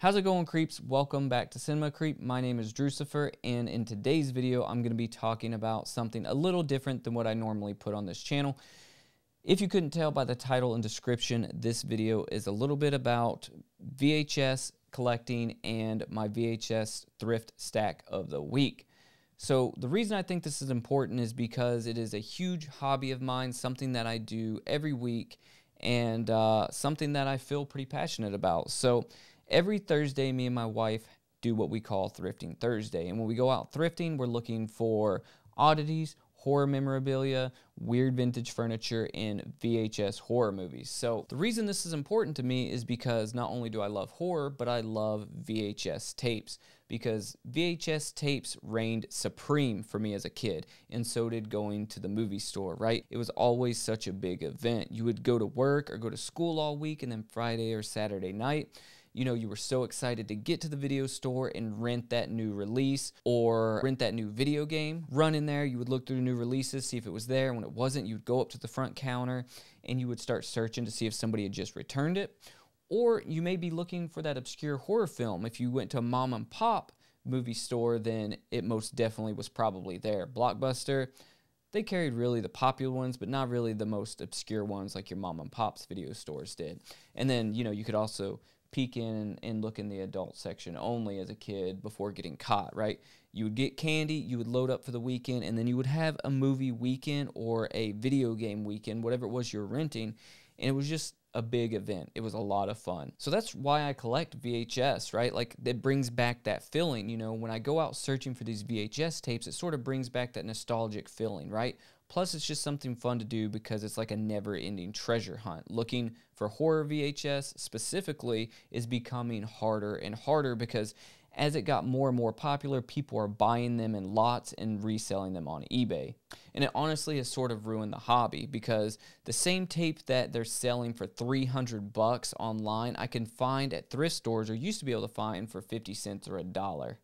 How's it going, creeps? Welcome back to Cinema Creep. My name is Drucifer, and in today's video, I'm going to be talking about something a little different than what I normally put on this channel. If you couldn't tell by the title and description, this video is a little bit about VHS collecting and my VHS thrift stack of the week. So the reason I think this is important is because it is a huge hobby of mine, something that I do every week, and something that I feel pretty passionate about. So every Thursday, me and my wife do what we call Thrifting Thursday. And when we go out thrifting, we're looking for oddities, horror memorabilia, weird vintage furniture, and VHS horror movies. So the reason this is important to me is because not only do I love horror, but I love VHS tapes. Because VHS tapes reigned supreme for me as a kid, and so did going to the movie store, right? It was always such a big event. You would go to work or go to school all week, and then Friday or Saturday night, you know, you were so excited to get to the video store and rent that new release or rent that new video game. Run in there, you would look through the new releases, see if it was there. When it wasn't, you'd go up to the front counter and you would start searching to see if somebody had just returned it. Or you may be looking for that obscure horror film. If you went to a mom and pop movie store, then it most definitely was probably there. Blockbuster, they carried really the popular ones, but not really the most obscure ones like your mom and pop's video stores did. And then, you know, you could also peek in and look in the adult section only as a kid before getting caught, right? You would get candy, you would load up for the weekend, and then you would have a movie weekend or a video game weekend, whatever it was you were renting, and it was just a big event. It was a lot of fun. So that's why I collect VHS, right? Like, it brings back that feeling, you know, when I go out searching for these VHS tapes, it sort of brings back that nostalgic feeling, right? Plus, it's just something fun to do because it's like a never-ending treasure hunt. Looking for horror VHS specifically is becoming harder and harder because as it got more and more popular, people are buying them in lots and reselling them on eBay. And it honestly has sort of ruined the hobby because the same tape that they're selling for $300 online, I can find at thrift stores, or used to be able to find for 50 cents or $1.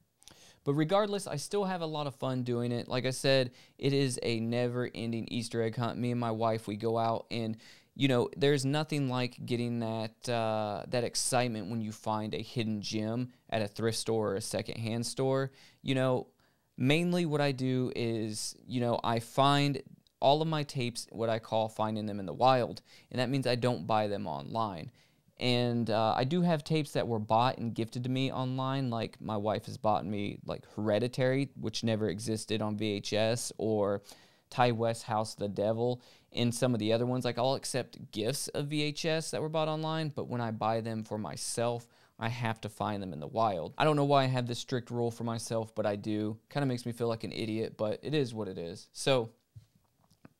But regardless, I still have a lot of fun doing it. Like I said, it is a never-ending Easter egg hunt. Me and my wife, we go out and, you know, there's nothing like getting that that excitement when you find a hidden gem at a thrift store or a secondhand store. You know, mainly what I do is, you know, I find all of my tapes, what I call finding them in the wild, and that means I don't buy them online. And I do have tapes that were bought and gifted to me online, like my wife has bought me like Hereditary, which never existed on VHS, or Ty West's House of the Devil, and some of the other ones. Like, I'll accept gifts of VHS that were bought online, but when I buy them for myself, I have to find them in the wild. I don't know why I have this strict rule for myself, but I do. Kind of makes me feel like an idiot, but it is what it is. So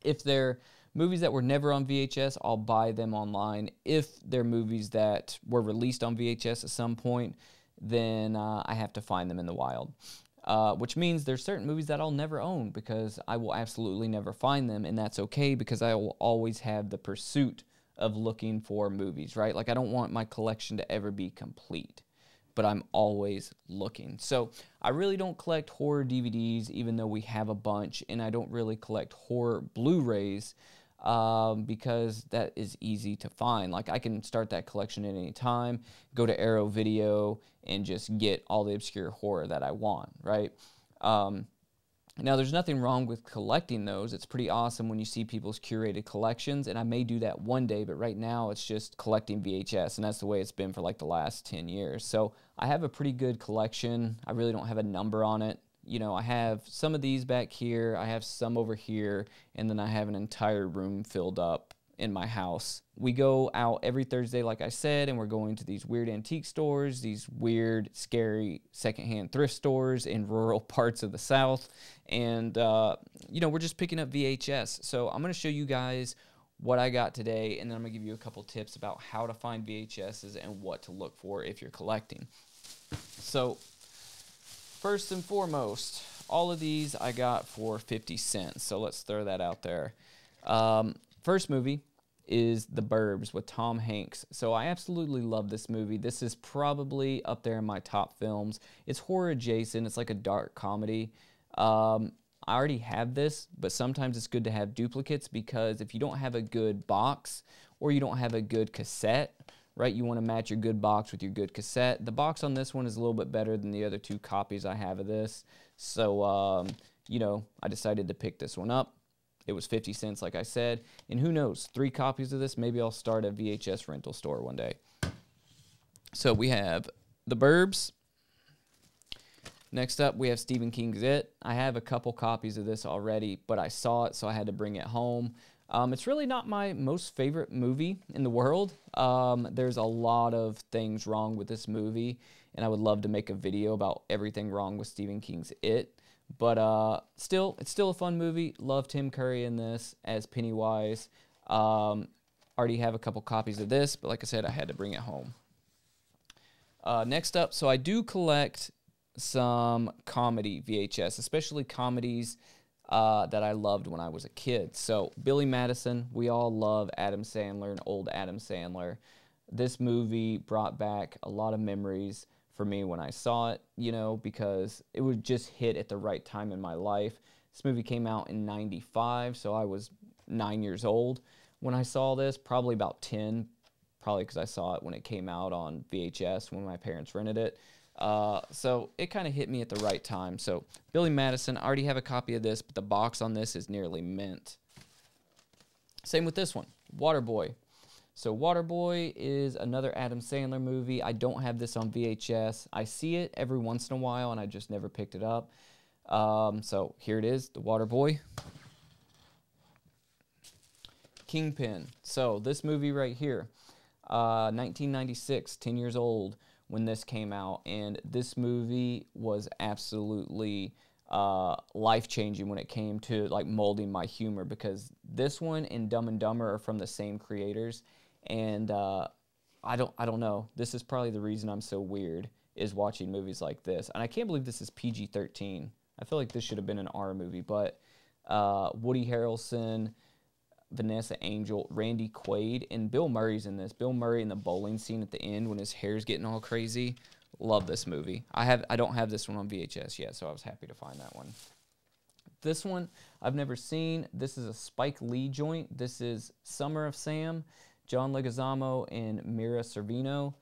if they're movies that were never on VHS, I'll buy them online. If they're movies that were released on VHS at some point, then I have to find them in the wild. Which means there's certain movies that I'll never own because I will absolutely never find them, and that's okay because I will always have the pursuit of looking for movies, right? Like, I don't want my collection to ever be complete, but I'm always looking. So I really don't collect horror DVDs, even though we have a bunch, and I don't really collect horror Blu-rays because that is easy to find. Like, I can start that collection at any time, go to Arrow Video, and just get all the obscure horror that I want, right? Now, there's nothing wrong with collecting those. It's pretty awesome when you see people's curated collections, and I may do that one day, but right now it's just collecting VHS, and that's the way it's been for like the last 10 years. So I have a pretty good collection. I really don't have a number on it. You know, I have some of these back here, I have some over here, and then I have an entire room filled up in my house. We go out every Thursday, like I said, and we're going to these weird antique stores, these weird, scary secondhand thrift stores in rural parts of the South, and, you know, we're just picking up VHS. So I'm going to show you guys what I got today, and then I'm going to give you a couple tips about how to find VHSs and what to look for if you're collecting. So first and foremost, all of these I got for 50 cents, so let's throw that out there. First movie is The Burbs with Tom Hanks. So I absolutely love this movie. This is probably up there in my top films. It's horror adjacent. It's like a dark comedy. I already have this, but sometimes it's good to have duplicates because if you don't have a good box or you don't have a good cassette, right? You want to match your good box with your good cassette. The box on this one is a little bit better than the other 2 copies I have of this. So, you know, I decided to pick this one up. It was 50 cents, like I said. And who knows, 3 copies of this, maybe I'll start a VHS rental store one day. So we have The Burbs. Next up, we have Stephen King's It. I have a couple copies of this already, but I saw it, so I had to bring it home. It's really not my most favorite movie in the world. There's a lot of things wrong with this movie, and I would love to make a video about everything wrong with Stephen King's It. But still, it's still a fun movie. Love Tim Curry in this as Pennywise. Already have a couple copies of this, but like I said, I had to bring it home. Next up, so I do collect some comedy VHS, especially comedies that I loved when I was a kid. So Billy Madison, we all love Adam Sandler and old Adam Sandler. This movie brought back a lot of memories for me when I saw it, you know, because it would just hit at the right time in my life. This movie came out in '95, so I was 9 years old when I saw this, probably about 10, probably because I saw it when it came out on VHS when my parents rented it. So it kind of hit me at the right time. So Billy Madison, I already have a copy of this, but the box on this is nearly mint. Same with this one, Waterboy. So Waterboy is another Adam Sandler movie. I don't have this on VHS. I see it every once in a while, and I just never picked it up. So here it is, the Waterboy. Kingpin. So this movie right here, 1996, 10 years old when this came out, and this movie was absolutely life-changing when it came to like molding my humor, because this one and Dumb and Dumber are from the same creators, and I don't know. This is probably the reason I'm so weird, is watching movies like this. And I can't believe this is PG-13. I feel like this should have been an R movie, but Woody Harrelson, Vanessa Angel, Randy Quaid, and Bill Murray's in this. Bill Murray in the bowling scene at the end when his hair's getting all crazy. Love this movie. I don't have this one on VHS yet, so I was happy to find that one. This one I've never seen. This is a Spike Lee joint. This is Summer of Sam, John Leguizamo and Mira Sorvino.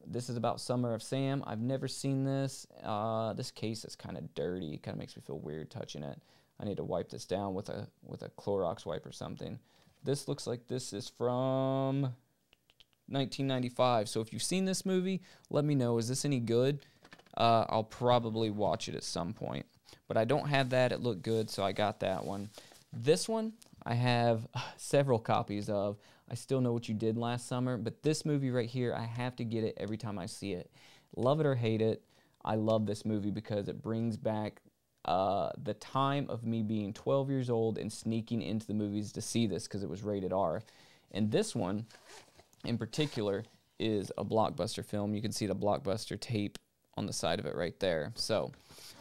This is about Summer of Sam. I've never seen this. This case is kind of dirty. It kind of makes me feel weird touching it. I need to wipe this down with a Clorox wipe or something. This looks like this is from 1995. So if you've seen this movie, let me know. Is this any good? I'll probably watch it at some point. But I don't have that. It looked good, so I got that one. This one I have several copies of. I Still Know What You Did Last Summer. But this movie right here, I have to get it every time I see it. Love it or hate it, I love this movie because it brings back the time of me being 12 years old and sneaking into the movies to see this because it was rated R. And this one, in particular, is a Blockbuster film. You can see the Blockbuster tape on the side of it right there. So,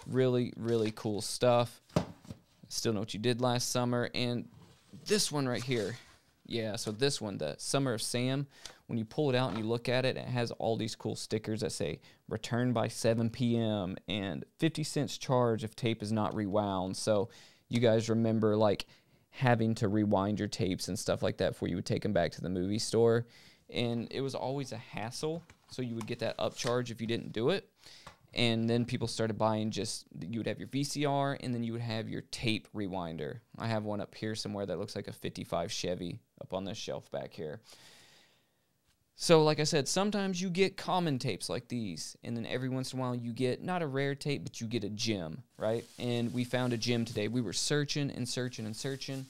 really, really cool stuff. Still Know What You Did Last Summer. And this one right here, yeah, so this one, the Summer of Sam, when you pull it out and you look at it, it has all these cool stickers that say, return by 7 p.m. and 50 cents charge if tape is not rewound. So you guys remember, like, having to rewind your tapes and stuff like that before you would take them back to the movie store. And it was always a hassle, so you would get that upcharge if you didn't do it. And then people started buying you would have your VCR, and then you would have your tape rewinder. I have one up here somewhere that looks like a 55 Chevy up on this shelf back here. So like I said, sometimes you get common tapes like these, and then every once in a while you get not a rare tape, but you get a gem, right? And we found a gem today. We were searching and searching and searching,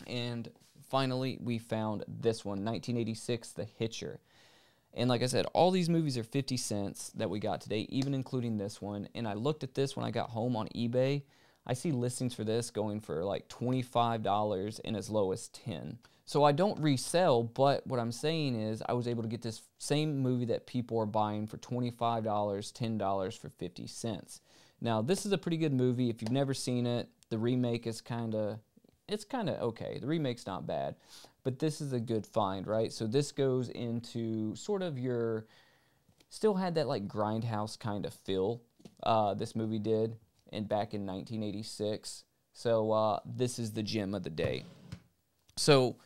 and finally we found this one, 1986, The Hitcher. And like I said, all these movies are 50 cents that we got today, even including this one. And I looked at this when I got home on eBay. I see listings for this going for like $25 and as low as $10. So I don't resell, but what I'm saying is I was able to get this same movie that people are buying for $25, $10 for 50 cents. Now, this is a pretty good movie. If you've never seen it, the remake is it's kind of okay. The remake's not bad, but this is a good find, right? So this goes into sort of still had that like Grindhouse kind of feel, this movie did, and back in 1986. So this is the gem of the day. So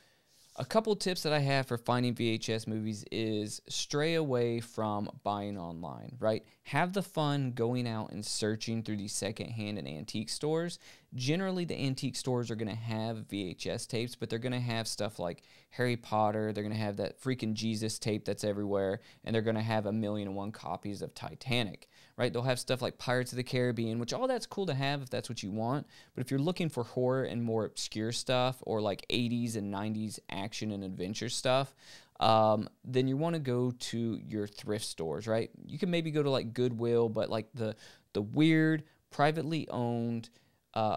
A couple tips that I have for finding VHS movies is stray away from buying online, right? Have the fun going out and searching through these secondhand and antique stores. Generally, the antique stores are going to have VHS tapes, but they're going to have stuff like Harry Potter. They're going to have that freaking Jesus tape that's everywhere, and they're going to have 1,000,001 copies of Titanic, right? They'll have stuff like Pirates of the Caribbean, which all that's cool to have if that's what you want. But if you're looking for horror and more obscure stuff, or like 80s and 90s action and adventure stuff, then you want to go to your thrift stores, right? You can maybe go to like Goodwill, but like the weird, privately owned,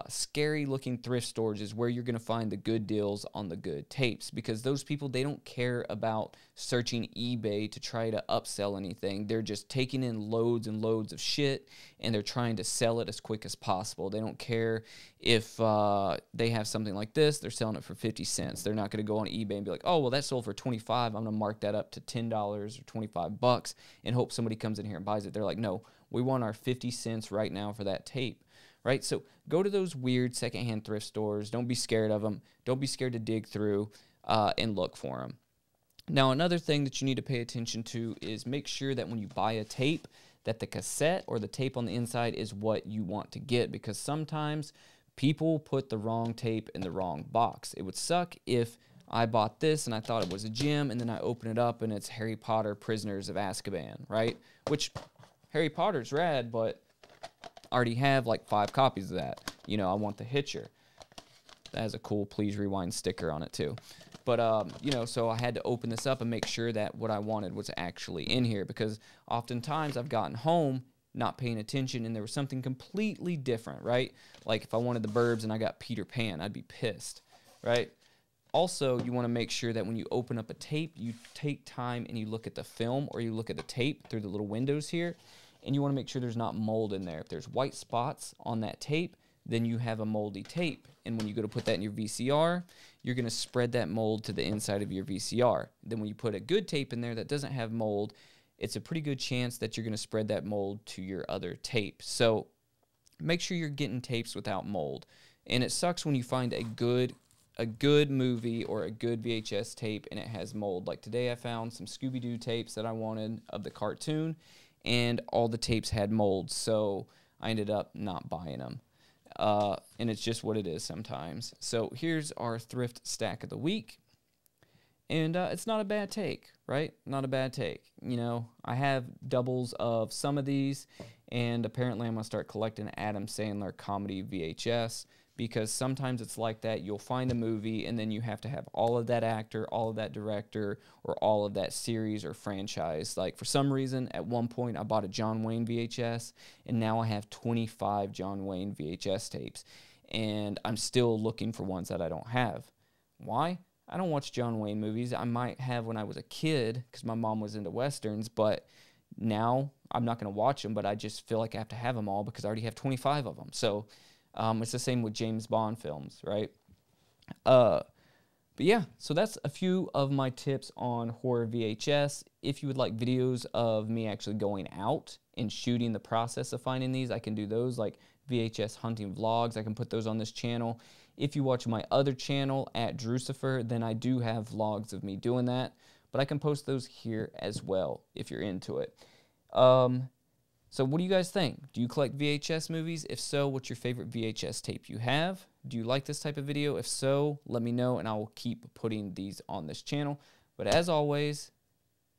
scary looking thrift stores is where you're going to find the good deals on the good tapes, because those people, they don't care about searching eBay to try to upsell anything. They're just taking in loads and loads of shit, and they're trying to sell it as quick as possible. They don't care if they have something like this, they're selling it for 50 cents. They're not going to go on eBay and be like, oh, well, that sold for 25. I'm going to mark that up to $10 or 25 bucks and hope somebody comes in here and buys it. They're like, no, we want our 50 cents right now for that tape. Right? So go to those weird secondhand thrift stores. Don't be scared of them. Don't be scared to dig through and look for them. Now, another thing that you need to pay attention to is make sure that when you buy a tape, that the cassette or the tape on the inside is what you want to get, because sometimes people put the wrong tape in the wrong box. It would suck if I bought this and I thought it was a gem, and then I open it up and it's Harry Potter Prisoners of Azkaban, right? Which, Harry Potter's rad, but already have like 5 copies of that. You know, I want the Hitcher. That has a cool Please Rewind sticker on it too. But, you know, so I had to open this up and make sure that what I wanted was actually in here, because oftentimes I've gotten home not paying attention and there was something completely different, right? Like if I wanted the Burbs and I got Peter Pan, I'd be pissed, right? Also, you want to make sure that when you open up a tape, you take time and you look at the film, or you look at the tape through the little windows here, and you want to make sure there's not mold in there. If there's white spots on that tape, then you have a moldy tape. And when you go to put that in your VCR, you're going to spread that mold to the inside of your VCR. Then when you put a good tape in there that doesn't have mold, it's a pretty good chance that you're going to spread that mold to your other tape. So make sure you're getting tapes without mold. And it sucks when you find a good movie or a good VHS tape and it has mold. Like today I found some Scooby-Doo tapes that I wanted of the cartoon, and all the tapes had mold, so I ended up not buying them. And it's just what it is sometimes. So here's our thrift stack of the week. And it's not a bad take, right? Not a bad take. You know, I have doubles of some of these, and apparently I'm going to start collecting Adam Sandler comedy VHS, because sometimes it's like that. You'll find a movie, and then you have to have all of that actor, all of that director, or all of that series or franchise. Like, for some reason, at one point, I bought a John Wayne VHS, and now I have 25 John Wayne VHS tapes, and I'm still looking for ones that I don't have. Why? I don't watch John Wayne movies. I might have when I was a kid, because my mom was into Westerns, but now I'm not going to watch them, but I just feel like I have to have them all because I already have 25 of them. So it's the same with James Bond films, right? But yeah, so that's a few of my tips on horror VHS. If you would like videos of me actually going out and shooting the process of finding these, I can do those, like VHS hunting vlogs. I can put those on this channel. If you watch my other channel at Drucifer, then I do have vlogs of me doing that, but I can post those here as well if you're into it. So what do you guys think? Do you collect VHS movies? If so, what's your favorite VHS tape you have? Do you like this type of video? If so, let me know, and I will keep putting these on this channel. But as always,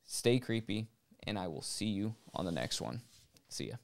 stay creepy, and I will see you on the next one. See ya.